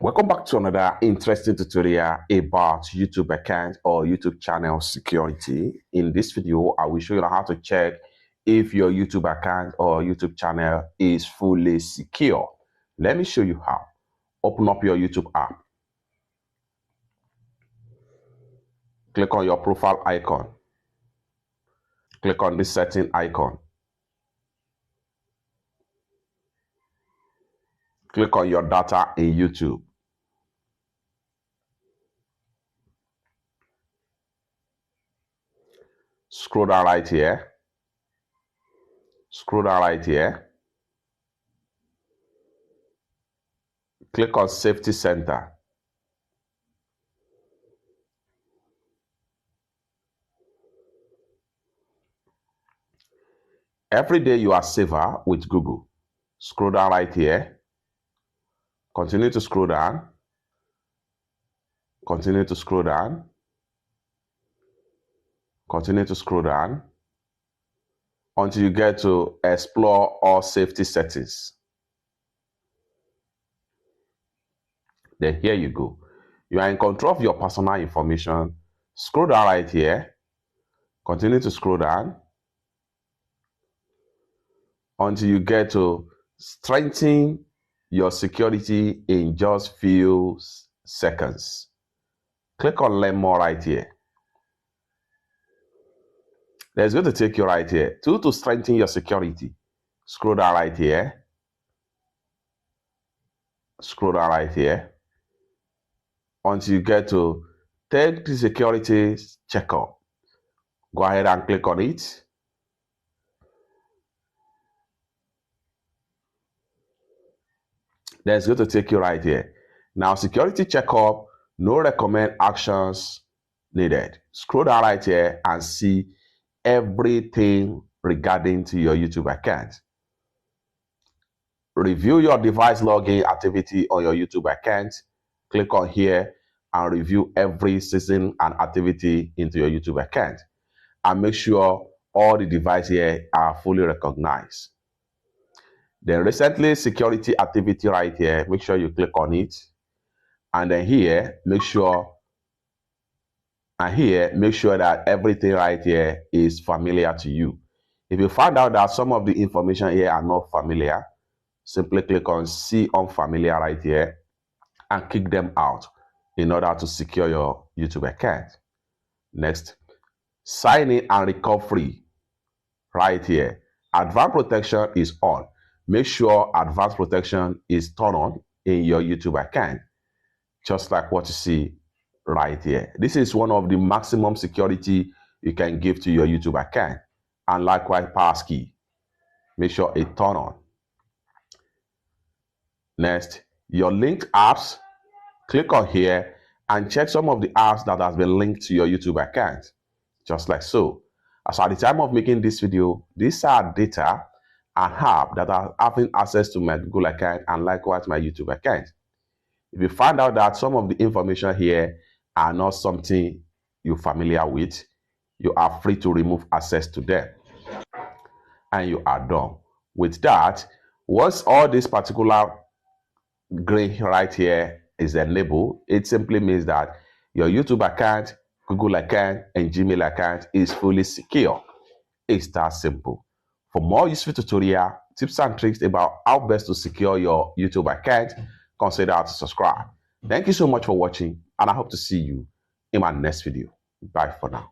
Welcome back to another interesting tutorial about YouTube account or YouTube channel security. In this video, I will show you how to check if your YouTube account or YouTube channel is fully secure. Let me show you how. Open up your YouTube app. Click on your profile icon. Click on this setting icon. Click on your data in YouTube. Scroll down right here. Scroll down right here. Click on Safety Center. Every day you are safer with Google. Scroll down right here. Continue to scroll down. Continue to scroll down. Continue to scroll down until you get to explore all safety settings. Then here you go. You are in control of your personal information. Scroll down right here. Continue to scroll down until you get to strengthen your security in just few seconds. Click on Learn More right here. That's going to take you right here. To strengthen your security, scroll down right here. Scroll down right here until you get to take the security checkup. Go ahead and click on it. That's going to take you right here. Now, security checkup, no recommend actions needed. Scroll down right here and see everything regarding to your YouTube account. Review your device login activity on your YouTube account. Click on here and review every season and activity into your YouTube account. And make sure all the devices here are fully recognized. Then recently security activity right here, make sure you click on it. And then here, make sure that everything right here is familiar to you. If you find out that some of the information here are not familiar, simply click on See Unfamiliar right here and kick them out in order to secure your YouTube account. Next, sign in and recover free right here. Advanced protection is on. Make sure advanced protection is turned on in your YouTube account, just like what you see right here. This is one of the maximum security you can give to your YouTube account. And likewise, passkey. Make sure it turn on. Next, your linked apps. Click on here and check some of the apps that has been linked to your YouTube account, just like so. As at the time of making this video, these are data and app that are having access to my Google account and likewise my YouTube account. If you find out that some of the information here are not something you're familiar with, you are free to remove access to them. And you are done. With that, once all this particular gray right here is enabled, it simply means that your YouTube account, Google account, and Gmail account is fully secure. It's that simple. For more useful tutorial, tips and tricks about how best to secure your YouTube account, consider to subscribe. Thank you so much for watching, and I hope to see you in my next video. Bye for now.